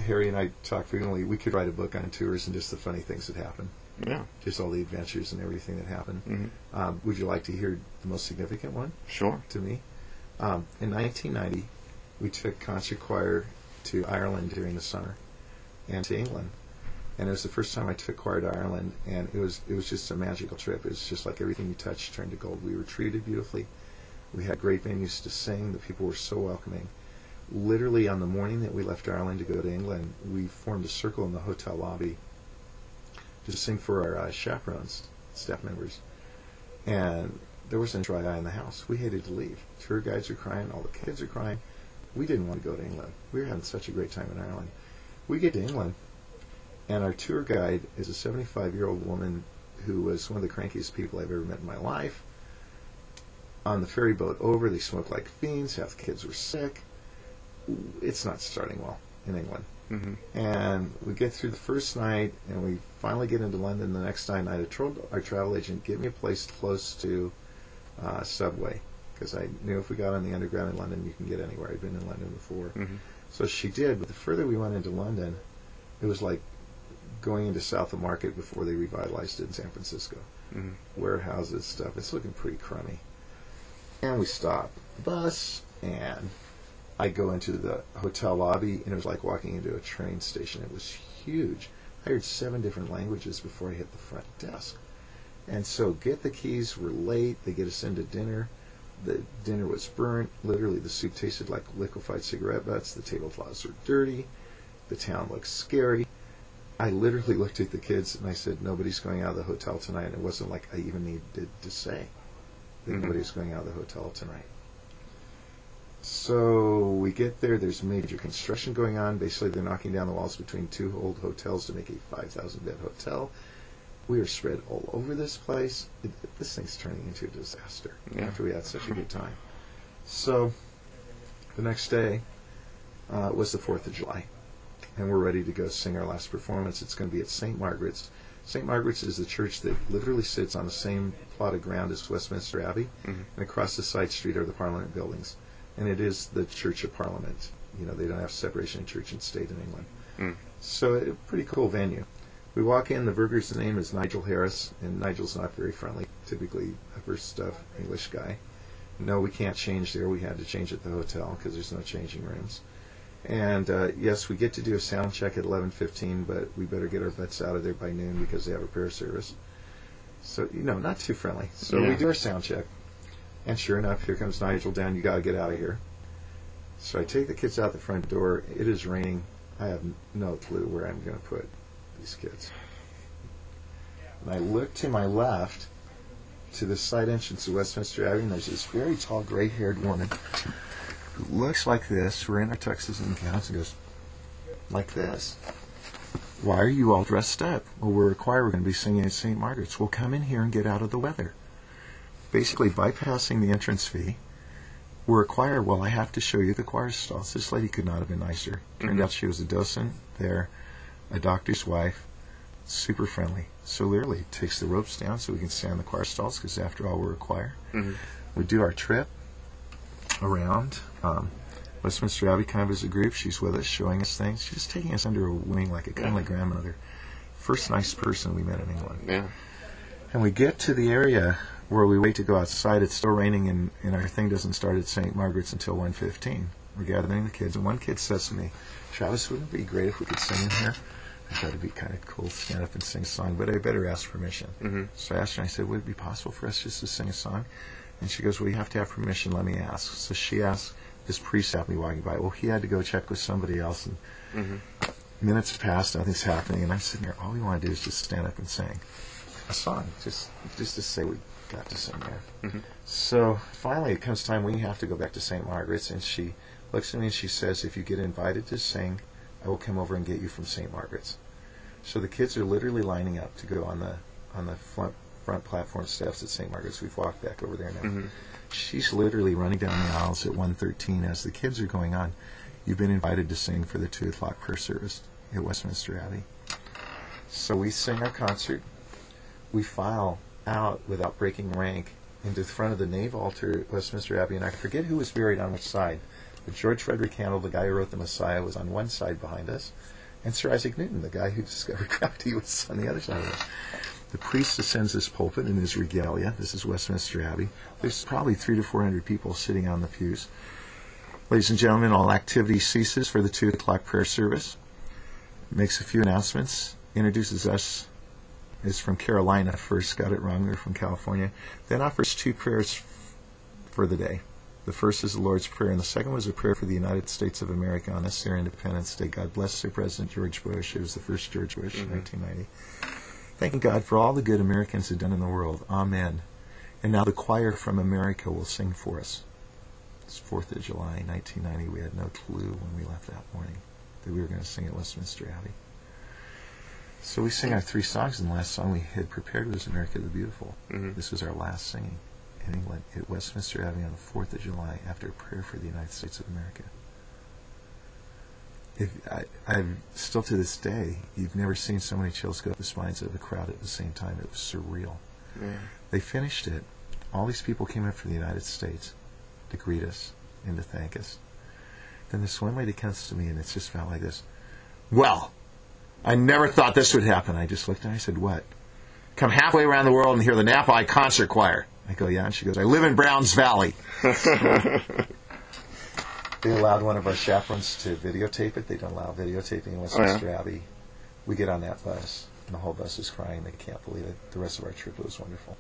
Harry and I talk frequently. We could write a book on tours and just the funny things that happen. Yeah. Just all the adventures and everything that happened. Mm-hmm. Would you like to hear the most significant one? Sure. To me? In 1990, we took concert choir to Ireland during the summer and to England. And it was the first time I took choir to Ireland, and it was just a magical trip. It was just like everything you touched turned to gold. We were treated beautifully. We had great venues to sing. The people were so welcoming. Literally on the morning that we left Ireland to go to England, we formed a circle in the hotel lobby to sing for our chaperones, staff members. And there wasn't a dry eye in the house. We hated to leave. Tour guides are crying. All the kids are crying. We didn't want to go to England. We were having such a great time in Ireland. We get to England, and our tour guide is a 75-year-old woman who was one of the crankiest people I've ever met in my life. On the ferry boat over, they smoked like fiends. Half the kids were sick. It's not starting well in England. Mm-hmm. And we get through the first night, and we finally get into London the next night. And I told our travel agent, get me a place close to Subway, because I knew if we got on the underground in London, you can get anywhere. I'd been in London before. Mm-hmm. So she did, but the further we went into London, it was like going into South of Market before they revitalized it in San Francisco. Mm-hmm. Warehouses, stuff. It's looking pretty crummy. And we stop the bus, and I go into the hotel lobby, and it was like walking into a train station. It was huge. I heard 7 different languages before I hit the front desk. And so get the keys, we're late, they get us into dinner. The dinner was burnt. Literally, the soup tasted like liquefied cigarette butts. The tablecloths were dirty. The town looked scary. I literally looked at the kids, and I said, nobody's going out of the hotel tonight. And it wasn't like I even needed to say that nobody's going out of the hotel tonight. So we get there. There's major construction going on. Basically, they're knocking down the walls between 2 old hotels to make a 5,000-bed hotel. We are spread all over this place. This thing's turning into a disaster after we had such a good time. So the next day was the 4th of July, and we're ready to go sing our last performance. It's going to be at St. Margaret's. St. Margaret's is the church that literally sits on the same plot of ground as Westminster Abbey, and across the side street are the Parliament buildings. And it is the Church of Parliament. You know, they don't have separation of church and state in England. So a pretty cool venue. We walk in, the Verger's name is Nigel Harris, and Nigel's not very friendly, typically upper stuff English guy. No, we can't change there. We had to change at the hotel because there's no changing rooms. And yes, we get to do a sound check at 11:15, but we better get our butts out of there by noon because they have a prayer service. So, you know, not too friendly. So we do our sound check, and sure enough, here comes Nigel down. You got to get out of here. So I take the kids out the front door. It is raining. I have no clue where I'm going to put these kids. And I look to my left to the side entrance of Westminster Abbey, and there's this very tall, gray-haired woman who looks like this. We're in our tuxes and gowns, and goes like this. Why are you all dressed up? Well, we're a choir. We're going to be singing at St. Margaret's. Well, come in here and get out of the weather. Basically bypassing the entrance fee. We're a choir. Well, I have to show you the choir stalls. This lady could not have been nicer. Turned out she was a docent there, a doctor's wife, super friendly. So literally takes the ropes down so we can stand in the choir stalls because after all, we're a choir. We do our trip around Westminster Abbey kind of as a group. She's with us, showing us things. She's taking us under her wing like a kindly grandmother. First nice person we met in England. Yeah. And we get to the area where we wait to go outside. It's still raining, and our thing doesn't start at St. Margaret's until 1:15. We're gathering the kids, and one kid says to me, Travis, wouldn't it be great if we could sing in here? I thought it'd be kind of cool to stand up and sing a song, but I better ask permission. So I asked her, and I said, would it be possible for us just to sing a song? And she goes, well, you have to have permission, let me ask. So she asked, this priest happened to be walking by. Well, he had to go check with somebody else, and minutes passed, nothing's happening, and I'm sitting there, all we want to do is just stand up and sing a song, just to say we got to sing there. So finally it comes time we have to go back to St. Margaret's, and she looks at me and she says, if you get invited to sing, I will come over and get you from St. Margaret's. So the kids are literally lining up to go on the front platform steps at St. Margaret's. We've walked back over there now. She's literally running down the aisles at 1:13 as the kids are going on. You've been invited to sing for the 2 o'clock prayer service at Westminster Abbey. So we sing our concert. We file out without breaking rank into the front of the nave altar at Westminster Abbey, and I forget who was buried on which side, But George Frederick Handel, the guy who wrote The Messiah, was on one side behind us, and Sir Isaac Newton, the guy who discovered gravity, was on the other side of us. The priest ascends his pulpit in his regalia. This is Westminster Abbey. There's probably 300 to 400 people sitting on the pews. Ladies and gentlemen, all activity ceases for the 2 o'clock prayer service. Makes a few announcements. Introduces us. Is from Carolina first. Got it wrong. They're from California. Then offers 2 prayers for the day. The first is the Lord's Prayer, and the second was a prayer for the United States of America on this their Independence Day. God bless their President George Bush. It was the first George Bush in 1990. Thanking God for all the good Americans have done in the world. Amen. And now the choir from America will sing for us. It's 4th of July, 1990. We had no clue when we left that morning that we were going to sing at Westminster Abbey. So we sing our 3 songs, and the last song we had prepared was America the Beautiful. This was our last singing in England at Westminster Abbey on the 4th of July after a prayer for the United States of America. I've still to this day, you've never seen so many chills go up the spines of the crowd at the same time. It was surreal. Yeah. They finished it. All these people came up from the United States to greet us and to thank us. Then this one lady comes to me, and it's just felt like this. Well, I never thought this would happen. I just looked at her and I said, what? Come halfway around the world and hear the Napa High Concert Choir. I go, yeah. And she goes, I live in Browns Valley. They allowed one of our chaperones to videotape it. They don't allow videotaping in Westminster Abbey. We get on that bus, and the whole bus is crying. They can't believe it. The rest of our trip was wonderful.